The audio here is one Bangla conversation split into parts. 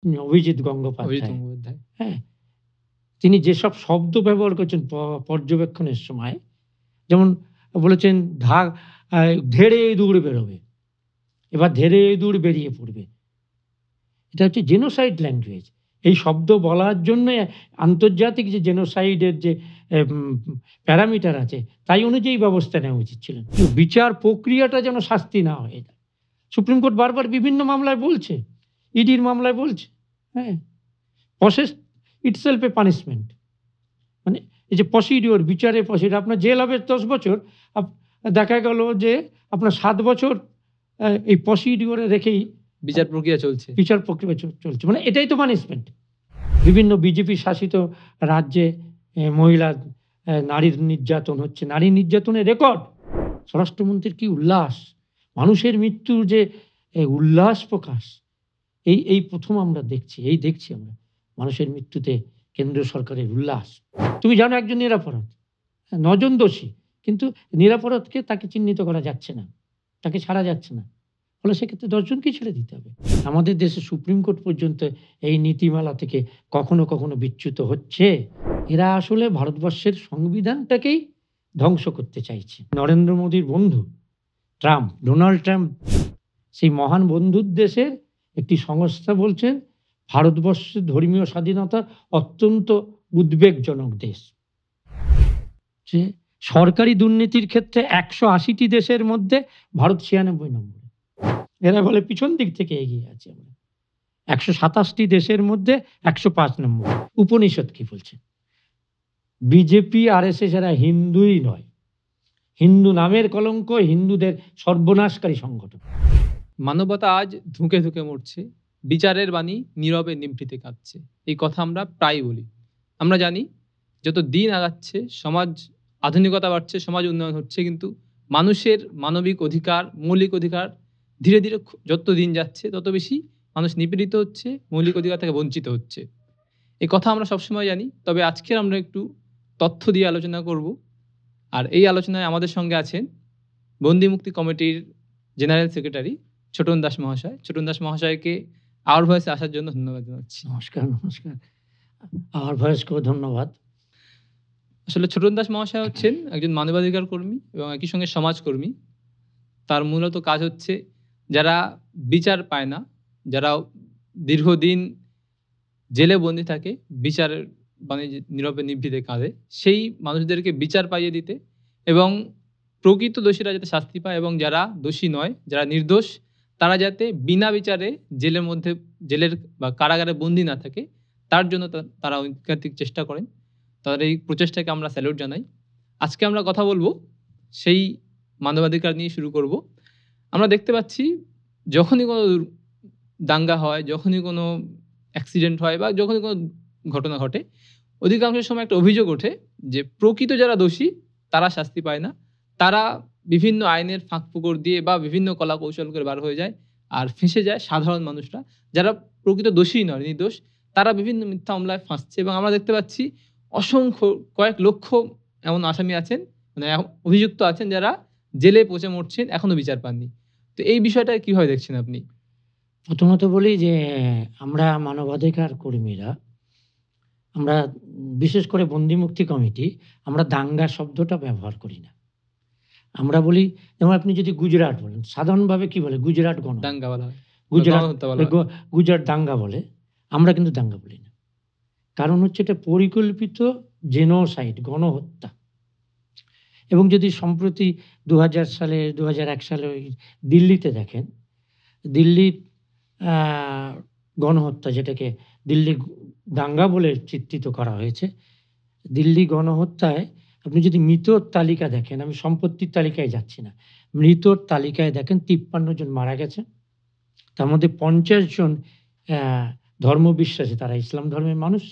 অভিজিৎ অভিজিৎ গঙ্গোপাধ্যায়। গঙ্গোপাধ্যায়। হ্যাঁ? তিনি যেসব শব্দ ব্যবহার করেছেন পর্যবেক্ষণের সময়, যেমন বলেছেন ধেড়ে ইঁদুর বেরোবে। এবার ধেড়ে ইঁদুর বেরিয়ে পড়বে। এটা হচ্ছে জেনোসাইড ল্যাঙ্গুয়েজ। এই শব্দ বলার জন্যে আন্তর্জাতিক যে জেনোসাইডের যে প্যারামিটার আছে, তাই অনুযায়ী ব্যবস্থা নেওয়া উচিত ছিল। বিচার প্রক্রিয়াটা যেন শাস্তি না হয়ে যায়। সুপ্রিম কোর্ট বারবার বিভিন্ন মামলায় বলছে, ইডির মামলায় বলছে, হ্যাঁ? প্রসেস ইটসেলফ এ পানিশমেন্ট। মানে এই যে প্রসিডিওর, বিচারের প্রসিডিওর, আপনার জেল হবে 10 বছর, দেখা গেল যে আপনার 7 বছর এই প্রসিডিওরে রেখেই বিচার প্রক্রিয়া চলছে। চলছে। মানে এটাই তো পানিশমেন্ট। বিভিন্ন বিজেপি শাসিত রাজ্যে মহিলা নারীর নির্যাতন হচ্ছে। নারী নির্যাতনের রেকর্ড। স্বরাষ্ট্রমন্ত্রীর কি উল্লাস! মানুষের মৃত্যুর যে উল্লাস প্রকাশ, এই প্রথম আমরা দেখছি আমরা মানুষের মৃত্যুতে কেন্দ্র সরকারের উল্লাস। তুমি জানো একজন নিরাপরাধ, 9 জন দোষী, কিন্তু নিরাপরাধকে তাকে চিহ্নিত করা যাচ্ছে না, তাকে ছাড়া যাচ্ছে না। ফলে সেক্ষেত্রে 10 জনকেই ছেড়ে দিতে হবে। আমাদের দেশে সুপ্রিম কোর্ট পর্যন্ত এই নীতিমালা থেকে কখনো কখনো বিচ্যুত হচ্ছে। এরা আসলে ভারতবর্ষের সংবিধানটাকেই ধ্বংস করতে চাইছে। নরেন্দ্র মোদীর বন্ধু ট্রাম্প, ডোনাল্ড ট্রাম্প, সেই মহান বন্ধুর দেশের একটি সংস্থা বলছেন ভারতবর্ষের ধর্মীয় স্বাধীনতা অত্যন্ত উদ্বেগজনক দেশ। যে সরকারি দুর্নীতির ক্ষেত্রে 180টি দেশের মধ্যে ভারত 96 নম্বরে। এরা বলে পিছন দিক থেকে এগিয়ে আছে আমরা। 127টি দেশের মধ্যে 105 নম্বর। উপনিষদ কি বলছে? বিজেপি আরএসএস এরা হিন্দুই নয়, হিন্দু নামের কলঙ্ক, হিন্দুদের সর্বনাশকারী সংগঠন। মানবতা আজ ধুঁকে ধুঁকে মরছে, বিচারের বাণী নীরবে নিভৃতে কাঁদছে। এই কথা আমরা প্রায় বলি। আমরা জানি যত দিন আগাচ্ছে, সমাজ আধুনিকতা বাড়ছে, সমাজ উন্নয়ন হচ্ছে, কিন্তু মানুষের মানবিক অধিকার, মৌলিক অধিকার ধীরে ধীরে যত দিন যাচ্ছে তত বেশি মানুষ নিপীড়িত হচ্ছে, মৌলিক অধিকার থেকে বঞ্চিত হচ্ছে। এই কথা আমরা সবসময় জানি। তবে আজকে আমরা একটু তথ্য দিয়ে আলোচনা করব। আর এই আলোচনায় আমাদের সঙ্গে আছেন বন্দি মুক্তি কমিটির জেনারেল সেক্রেটারি ছোটন দাস মহাশয়। ছোটন দাস মহাশয়কে আওয়ার ভয়েসে আসার জন্য ধন্যবাদ জানাচ্ছি। নমস্কার। আওয়ার ভয়েসকেও ধন্যবাদ। আসলে ছোটন দাস মহাশয় হচ্ছেন একজন মানবাধিকার কর্মী এবং একই সঙ্গে সমাজকর্মী। তার মূলত কাজ হচ্ছে যারা বিচার পায় না, যারা দীর্ঘদিন জেলে বন্দী থাকে, বিচারের মানে নীরবে নিভৃতে কাঁদে, সেই মানুষদেরকে বিচার পাইয়ে দিতে এবং প্রকৃত দোষীরা যাতে শাস্তি পায় এবং যারা দোষী নয়, যারা নির্দোষ, তারা যাতে বিনা বিচারে জেলের বা কারাগারে বন্দী না থাকে, তার জন্য তারা ঐকান্তিক চেষ্টা করেন। তাদের এই প্রচেষ্টাকে আমরা স্যালুট জানাই। আজকে আমরা কথা বলবো সেই মানবাধিকার নিয়ে শুরু করব। আমরা দেখতে পাচ্ছি যখনই কোনো দাঙ্গা হয়, যখনই কোনো অ্যাক্সিডেন্ট হয় বা যখনই কোনো ঘটনা ঘটে, অধিকাংশ সময় একটা অভিযোগ ওঠে যে প্রকৃত যারা দোষী তারা শাস্তি পায় না। তারা বিভিন্ন আইনের ফাঁক ফোকর দিয়ে বা বিভিন্ন কলা কৌশল করে বার হয়ে যায়, আর ফেঁসে যায় সাধারণ মানুষরা, যারা প্রকৃত দোষী নয়, নির্দোষ, তারা বিভিন্ন মিথ্যা মামলায় ফাঁসছে। এবং আমরা দেখতে পাচ্ছি অসংখ্য কয়েক লক্ষ এমন আসামি আছেন, মানে অভিযুক্ত আছেন, যারা জেলে পচে মরছেন, এখনো বিচার পাননি। তো এই বিষয়টা কিভাবে দেখছেন আপনি? প্রথমত বলি যে আমরা মানবাধিকার কর্মীরা, আমরা বিশেষ করে বন্দি মুক্তি কমিটি, আমরা দাঙ্গা শব্দটা ব্যবহার করি না। আমরা বলি, যেমন আপনি যদি গুজরাট বলেন, সাধারণভাবে কি বলে? গুজরাট দাঙ্গা বলা হয়, গুজরাট দাঙ্গা বলে। আমরা কিন্তু দাঙ্গা বলি না। কারণ হচ্ছে এটা পরিকল্পিত জেনোসাইড, গণহত্যা। এবং যদি সম্প্রতি 2000 সালে 2001 সালে ওই দিল্লিতে দেখেন, দিল্লির গণহত্যা, যেটাকে দিল্লি দাঙ্গা বলে চিত্রিত করা হয়েছে, দিল্লি গণহত্যায় আপনি যদি মৃতর তালিকা দেখেন, আমি সম্পত্তির তালিকায় যাচ্ছি না, মৃতর তালিকায় দেখেন 53 জন মারা গেছে। তার মধ্যে 50 জন ধর্মবিশ্বাসী, তারা ইসলাম ধর্মের মানুষ,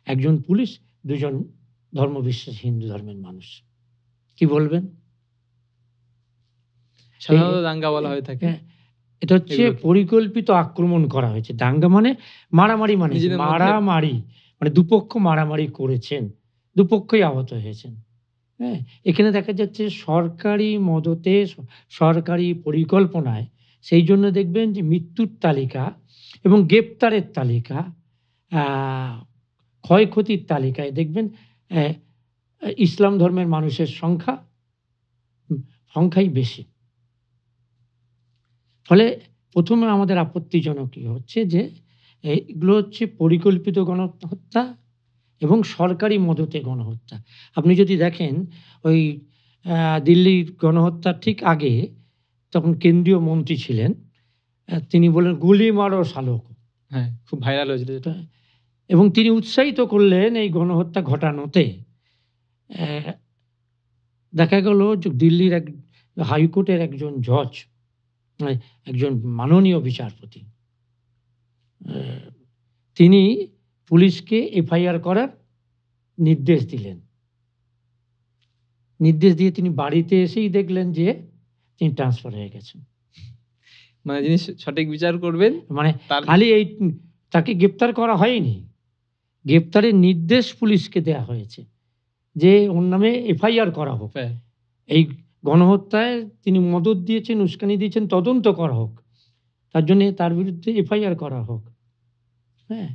একজন পুলিশ, 2 জন ধর্মবিশ্বাসী হিন্দু ধর্মের মানুষ। কি বলবেন? সাধারণত দাঙ্গা বলা হয়ে থাকে। এটা হচ্ছে পরিকল্পিত আক্রমণ করা হয়েছে। দাঙ্গা মানে মারামারি, মানে দুপক্ষ মারামারি করেছেন, দুপক্ষই আহত হয়েছেন। হ্যাঁ, এখানে দেখা যাচ্ছে সরকারি মদতে, সরকারি পরিকল্পনায়, সেই জন্য দেখবেন যে মৃত্যুর তালিকা এবং গ্রেপ্তারের তালিকা, ক্ষয়ক্ষতির তালিকায় দেখবেন ইসলাম ধর্মের মানুষের সংখ্যাই বেশি। ফলে প্রথমে আমাদের আপত্তিজনক কি হচ্ছে যে এগুলো হচ্ছে পরিকল্পিত গণহত্যা এবং সরকারি মদতে গণহত্যা। আপনি যদি দেখেন ওই দিল্লির গণহত্যার ঠিক আগে তখন কেন্দ্রীয় মন্ত্রী ছিলেন, তিনি বলেন গুলি মারো শালক, হ্যাঁ, খুব ভাইরাল হয়েছিল যেটা। এবং তিনি উৎসাহিত করলেন এই গণহত্যা ঘটানোতে। দেখা গেল যে দিল্লির এক হাইকোর্টের একজন জজ, একজন মাননীয় বিচারপতি, তিনি পুলিশকে এফআইআর করার নির্দেশ দিলেন। নির্দেশ দিয়ে তিনি বাড়িতে এসেই দেখলেন যে তিনি ট্রান্সফার হয়ে গেছেন। মানে যিনি সঠিক বিচার করবেন, মানে খালি এই তাকে গ্রেপ্তার করা হয়নি, গ্রেপ্তারের নির্দেশ পুলিশকে দেয়া হয়েছে যে ওর নামে এফআইআর করা হোক, এই গণহত্যায় তিনি মদত দিয়েছেন, উস্কানি দিয়েছেন, তদন্ত করা হোক, তার জন্য তার বিরুদ্ধে এফআইআর করা হোক। হ্যাঁ,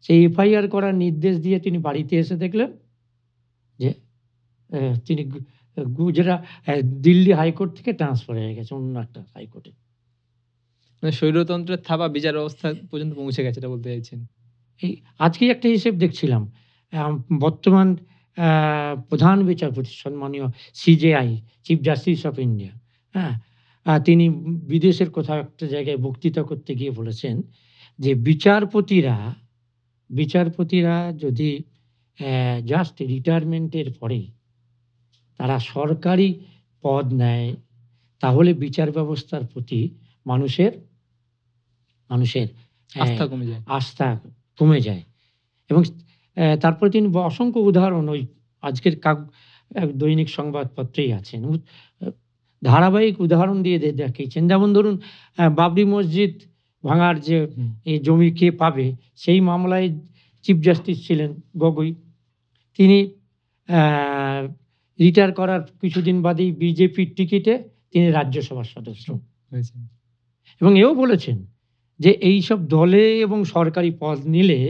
সেই এফআইআর করার নির্দেশ দিয়ে তিনি বাড়িতে এসে দেখলেন যে তিনি গুজরাট দিল্লি হাইকোর্ট থেকে ট্রান্সফার হয়ে গেছে অন্য একটা হাইকোর্টে। মানে স্বৈরতন্ত্রের থাবা বিচার ব্যবস্থা পর্যন্ত পৌঁছে গেছে, এটা বলতে চাইছেন? এই আজকে একটা হিসেব দেখছিলাম, বর্তমান প্রধান বিচারপতি সম্মানীয় CJI, chief justice of India, হ্যাঁ, তিনি বিদেশের কোথাও একটা জায়গায় বক্তৃতা করতে গিয়ে বলেছেন যে বিচারপতিরা যদি জাস্ট রিটায়ারমেন্টের পরে তারা সরকারি পদ নেয়, তাহলে বিচার ব্যবস্থার প্রতি মানুষের আস্থা কমে যায়। এবং তারপরে তিনি অসংখ্য উদাহরণ ওই আজকের দৈনিক সংবাদপত্রেই আছেন, ধারাবাহিক উদাহরণ দিয়ে দেখিয়েছেন। যেমন ধরুন বাবরি মসজিদ ভাঙার যে এই জমি কে পাবে, সেই মামলায় চিফ জাস্টিস ছিলেন গগৈ, তিনি রিটায়ার করার কিছুদিন বাদেই বিজেপির টিকিটে তিনি রাজ্যসভার সদস্য হয়েছেন। এবং এও বলেছেন যে এইসব দলে এবং সরকারি পদ নিলে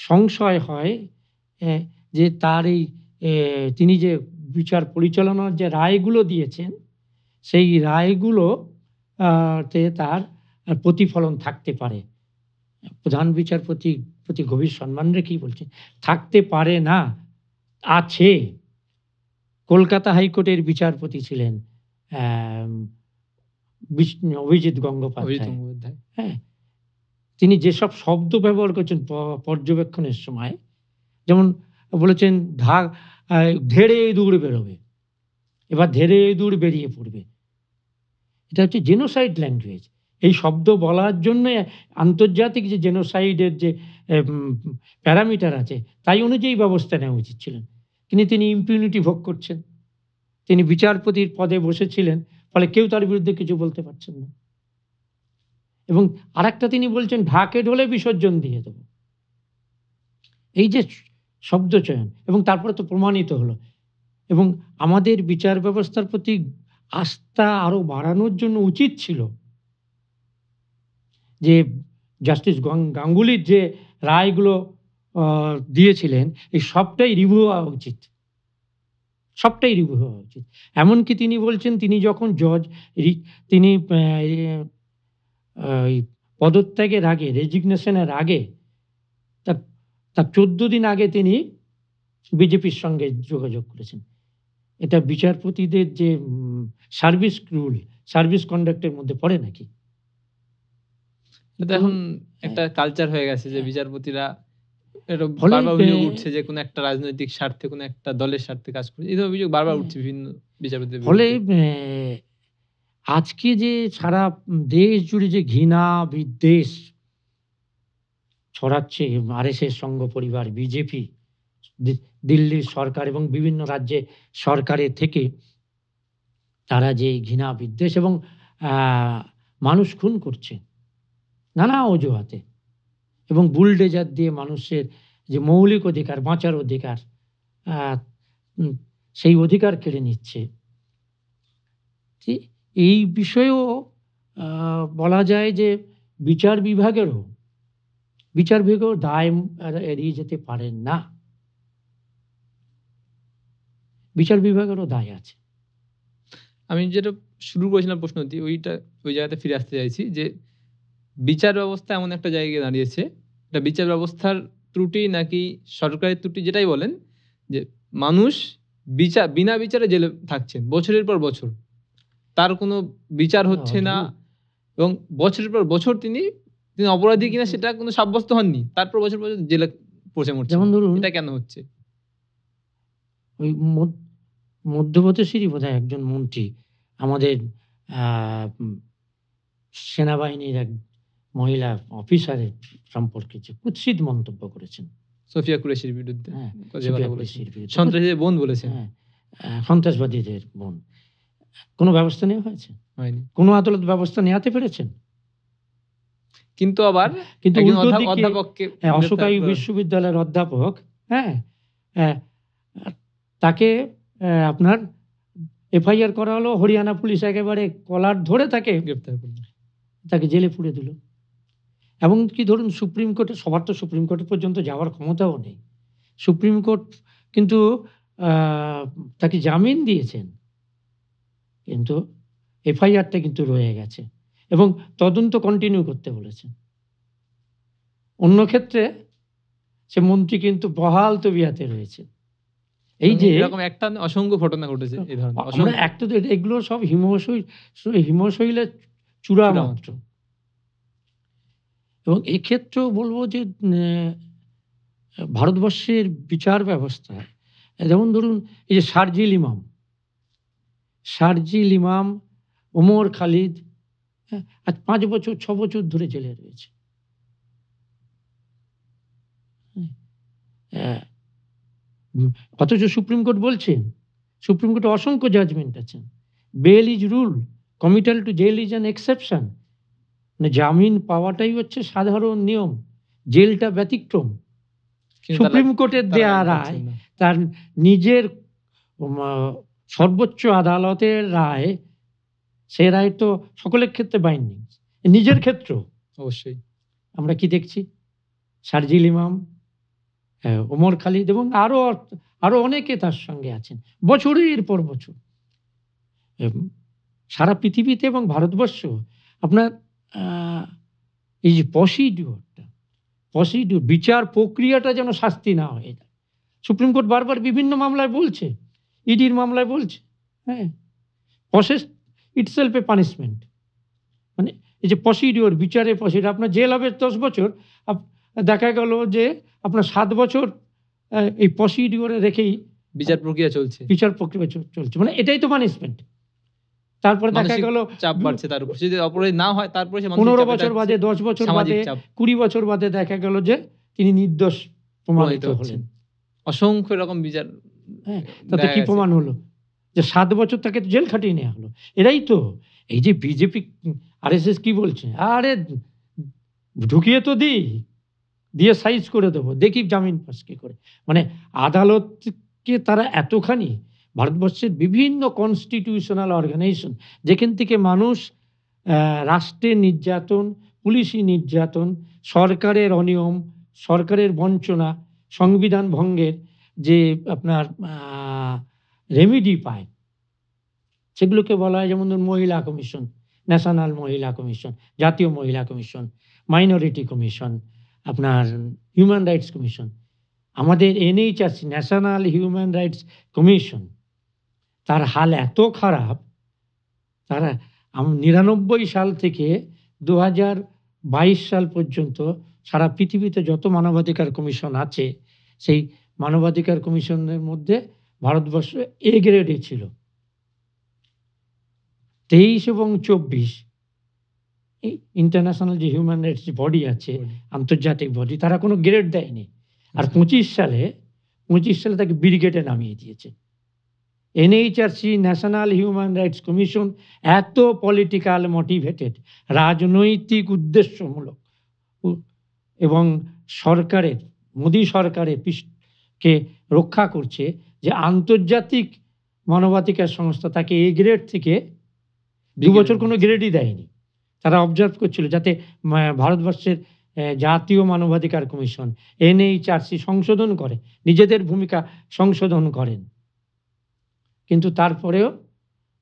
সংশয় হয় যে তার তিনি যে বিচার পরিচালনার যে রায়গুলো দিয়েছেন, সেই রায়গুলোতে তার প্রতিফলন থাকতে পারে। প্রধান বিচারপতি প্রতি গভীর সম্মান রেখেই বলছেন, থাকতে পারে না, আছে। কলকাতা হাইকোর্টের বিচারপতি ছিলেন অভিজিৎ গঙ্গোপাধ্যায়। হ্যাঁ, তিনি যেসব শব্দ ব্যবহার করছেন পর্যবেক্ষণের সময়, যেমন বলেছেন ধেড়ে দূর বেরোবে, এবার ধেড়ে দূর বেরিয়ে পড়বে। এটা হচ্ছে জেনোসাইড ল্যাঙ্গুয়েজ। এই শব্দ বলার জন্য আন্তর্জাতিক যে জেনোসাইডের যে প্যারামিটার আছে, তাই অনুযায়ী ব্যবস্থা নেওয়া উচিত ছিলেন। কিন্তু তিনি ইম্পিউনিটি ভোগ করছেন, তিনি বিচারপতির পদে বসেছিলেন, ফলে কেউ তার বিরুদ্ধে কিছু বলতে পারছেন না। এবং আরেকটা তিনি বলছেন, ঢাকে ঢোলে বিসর্জন দিয়ে দেব। এই যে শব্দ চয়ন, এবং তারপরে তো প্রমাণিত হলো। এবং আমাদের বিচার ব্যবস্থার প্রতি আস্থা আরো বাড়ানোর জন্য উচিত ছিল যে জাস্টিস গাঙ্গুলির যে রায়গুলো দিয়েছিলেন, এই সবটাই রিভিউ হওয়া উচিত, সবটাই রিভিউ হওয়া উচিত। এমনকি তিনি বলছেন, তিনি যখন জজ, তিনি পদত্যাগের আগে, রেজিগনেশনের আগে, তার 14 দিন আগে তিনি বিজেপির সঙ্গে যোগাযোগ করেছেন। এটা বিচারপতিদের যে সার্ভিস রুল, সার্ভিস কন্ডাক্টের মধ্যে পড়ে নাকি? এটা এখন একটা কালচার হয়ে গেছে যে বিচারপতিরা বারবার অভিযোগ উঠছে যে কোনো একটা রাজনৈতিক স্বার্থে, কোনো একটা দলের স্বার্থে কাজ করছে, এই অভিযোগ বারবার উঠছে বিভিন্ন বিচারপতিদের। ফলে আজকে যে সারা দেশ জুড়ে যে ঘৃণা বিদ্বেষ ছড়াচ্ছে আরএসএস সংঘ পরিবার, বিজেপি, দিল্লির সরকার এবং বিভিন্ন রাজ্যে সরকারের থেকে, তারা যে ঘৃণা বিদ্বেষ এবং মানুষ খুন করছে নানা অজুহাতে, এবং বুলডেজার দিয়ে মানুষের যে মৌলিক অধিকার, বাঁচার অধিকার, সেই অধিকার কেড়ে নিচ্ছে। এই বিষয়েও বলা যায় যে বিচার বিভাগেরও দায় এড়িয়ে যেতে পারেন না। বিচার বিভাগেরও দায় আছে। আমি যেটা শুরু করেছিলাম প্রশ্ন দিয়ে ওই জায়গাতে ফিরে আসতে চাইছি যে বিচার ব্যবস্থা এমন একটা জায়গায় দাঁড়িয়েছে, এটা বিচার ব্যবস্থার ত্রুটি নাকি সরকারের ত্রুটি যেটাই বলেন, যে মানুষ বিনা বিচারে জেলে থাকছেন বছরের পর বছর, তার কোনো বিচার হচ্ছে না, এবং বছরের পর বছর তিনি অপরাধী কিনা সেটা কোনো সাব্যস্ত হননি, তারপর বছর বছর জেলে পড়ে মরছে। যেমন ধরুন এটা কেন হচ্ছে? ওই মধ্যপ্রদেশেরই বোধহয় একজন মন্ত্রী আমাদের সেনাবাহিনীর এক মহিলা অফিসারের সম্পর্কে যে কুৎসিত মন্তব্য করেছেন সোফিয়া কুরেশির বিরুদ্ধে, হ্যাঁ, যে কথা সোফিয়া বলেছেন, কুরেশির বিরুদ্ধে। সন্ত্রাসীদের বোন বলেছেন। হ্যাঁ, সন্ত্রাসবাদীদের বোন। কোনো ব্যবস্থা নেওয়া হয়েছে? হয়নি। কোনো আদালত ব্যবস্থা নেওয়াতে পেরেছেন? কিন্তু আবার কিন্তু একজন উল্টো দিকে অধ্যাপককে অশোকাই বিশ্ববিদ্যালয়ের অধ্যাপক, হ্যাঁ, তাকে আপনার এফআইআর করা হলো, হরিয়ানা পুলিশ একেবারে কলার ধরে তাকে গ্রেফতার করলো, তাকে জেলে পুরে দিল। এবং কি ধরুন সুপ্রিম কোর্টে, সবার তো সুপ্রিম কোর্ট পর্যন্ত যাওয়ার ক্ষমতাও নেই। সুপ্রিম কোর্ট কিন্তু তাকে জামিন দিয়েছেন, কিন্তু এফআইআরটা কিন্তু রয়ে গেছে এবং তদন্ত কন্টিনিউ করতে বলেছেন। অন্য ক্ষেত্রে সে মন্ত্রী কিন্তু বহাল তবিয়াতে রয়েছে। এই যে এরকম একটা অসংখ্য ঘটনা ঘটেছে এই ধরনের, আমরা একটা তো এগুলো সব হিমশৈলের চূড়া মাত্র। এবং এক্ষেত্রেও বলবো যে ভারতবর্ষের বিচার ব্যবস্থা, যেমন ধরুন এই যে শারজিল ইমাম, ওমর খালিদ, আজ 5 বছর 6 বছর ধরে জেলে রয়েছে। অথচ সুপ্রিম কোর্ট বলছেন, সুপ্রিম কোর্টে অসংখ্য জাজমেন্ট আছেন, bail is rule, committal to jail is an exception. মানে জামিন পাওয়াটাই হচ্ছে সাধারণ নিয়ম, জেলটা ব্যতিক্রম। সুপ্রিম কোর্টের দেয়া রায়, তার নিজের সর্বোচ্চ আদালতের রায়, সে রায় তো সকলের ক্ষেত্রে বাইন্ডিং, নিজের ক্ষেত্র অবশ্যই। আমরা কি দেখছি, শারজিল ইমাম, ওমর খালিদ এবং আরো অনেকে তার সঙ্গে আছেন বছরের পর বছর। সারা পৃথিবীতে এবং ভারতবর্ষ আপনার এই যে প্রসিডিউর বিচার প্রক্রিয়াটা যেন শাস্তি না হয়ে যায়। সুপ্রিম কোর্ট বারবার বিভিন্ন মামলায় বলছে, ইডির মামলায় বলছে, হ্যাঁ, প্রসেস ইটসেলফ এ পানিশমেন্ট। মানে এই যে প্রসিডিউর, বিচারের প্রসিডিউর, আপনার জেল হবে 10 বছর, দেখা গেল যে আপনার 7 বছর এই প্রসিডিউরে রেখেই বিচার প্রক্রিয়া চলছে। মানে এটাই তো পানিশমেন্ট। তারপরে দেখা গেল চাপ বাড়ছে তার উপর, যদি অপরাধী না হয় তারপরে 15 বছর বাদে, 10 বছর বাদে, 20 বছর বাদে দেখা গেল যে তিনি নির্দোষ প্রমাণিত হলেন। অসংখ্য রকম বিচার, হ্যাঁ, তাতে কি প্রমাণ হলো? যে 7 বছর তাকে জেল খাটিয়ে নেওয়া হলো। এরাই তো এই যে বিজেপি আরএসএস কি বলছে, আরে ঢুকিয়ে তো দিয়ে সাইজ করে দেবো, দেখি জামিন পাস কি করে। মানে আদালতকে তারা এতখানি, ভারতবর্ষের বিভিন্ন কনস্টিটিউশনাল অর্গানাইজেশন যেখান থেকে মানুষ রাষ্ট্রের নির্যাতন, পুলিশি নির্যাতন, সরকারের অনিয়ম, সরকারের বঞ্চনা, সংবিধান ভঙ্গের যে আপনার রেমিডি পায়, সেগুলোকে বলা হয় যেমন মহিলা কমিশন, ন্যাশনাল মহিলা কমিশন, জাতীয় মহিলা কমিশন, মাইনরিটি কমিশন, আপনার হিউম্যান রাইটস কমিশন। আমাদের NHRC, national human rights commission, তার হাল এত খারাপ, তারা 99 সাল থেকে 2022 সাল পর্যন্ত সারা পৃথিবীতে যত মানবাধিকার কমিশন আছে, সেই মানবাধিকার কমিশনের মধ্যে ভারতবর্ষ এ গ্রেডে ছিল। 23 এবং 24 এই ইন্টারন্যাশনাল যে হিউম্যান রাইটস বডি আছে, আন্তর্জাতিক বডি, তারা কোনো গ্রেড দেয়নি। আর 25 সালে তাকে ব্রিগেডে নামিয়ে দিয়েছে। NHRC, national human rights commission এত পলিটিক্যাল মোটিভেটেড, রাজনৈতিক উদ্দেশ্যমূলক, এবং সরকারের, মোদী সরকারের কে রক্ষা করছে, যে আন্তর্জাতিক মানবাধিকার সংস্থা তাকে এ গ্রেড থেকে 2 বছর কোনো গ্রেডই দেয়নি। তারা অবজার্ভ করছিল যাতে ভারতবর্ষের জাতীয় মানবাধিকার কমিশন NHRC সংশোধন করে, নিজেদের ভূমিকা সংশোধন করেন। কিন্তু তারপরেও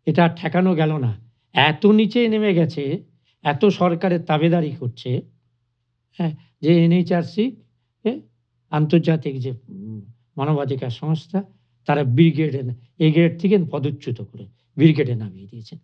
এটা ঠেকানো গেল না। এত নিচে নেমে গেছে, এত সরকারের তাবেদারি করছে, হ্যাঁ, যে NHRC আন্তর্জাতিক যে মানবাধিকার সংস্থা, তারা ব্রিগেডে, এ গ্রেড থেকে পদচ্যুত করে ব্রিগেডে নামিয়ে দিয়েছেন।